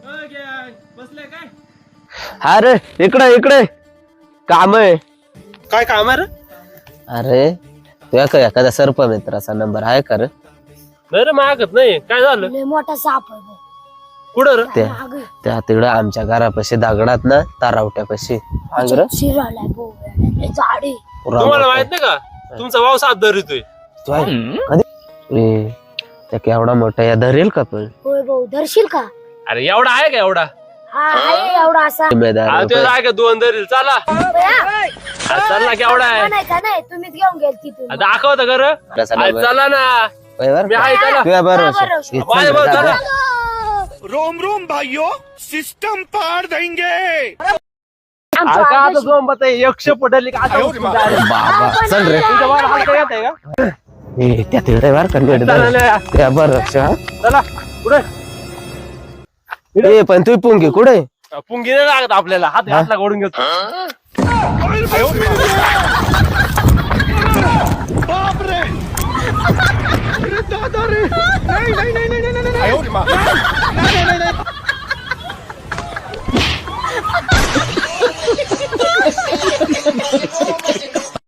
बसले काय? अरे इकडे इकडे काम आहे. काय काम आहे रे? अरे तुझ्या का एखाद्या सर्प मित्राचा नंबर आहे का रे? नाही रे मागत नाही. काय झालं? लय मोठा साप आहे भाऊ. कुठं रे? त्या तिकडं आमच्या घरापाशी दगडात ना तारावट्यापाशी आंग्र शिरालाय भाऊ. लय झाड आहे. तुम्हाला माहित नाही का तुमचा भाऊ साथ धरितोय? त्या केवढा मोठा या धरेल का पण होय भाऊ धरशील का? अरे एवढा आहे का एवढा? हा आहे एवढा असा. जिम्मेदार अरे तो आहे का दोन धरील? चला अरे चला केवढा आहे? नाही का नाही तुम्हीच घेऊन गेल तिथून. दाखवत का रे? अरे चला ना मी आहे चला. तुझ्या बरोबर माझ्या भाऊ चला. रोम रोम भाइयों सिस्टम पार देंगे। अरे का आता जो मत आहे 100 पडली का आता बाबा चल रे तुमच्या भावाला हालता येत आहे का? त्या तिकडे बार चला ना. त्या बरोबर चला पुढे. पण तू पुंगी कुठे पुंगी नाही लागत आपल्याला. हातला ओढून घेतो. बाप रे दादा रे नहीं नहीं नहीं नहीं नहीं नहीं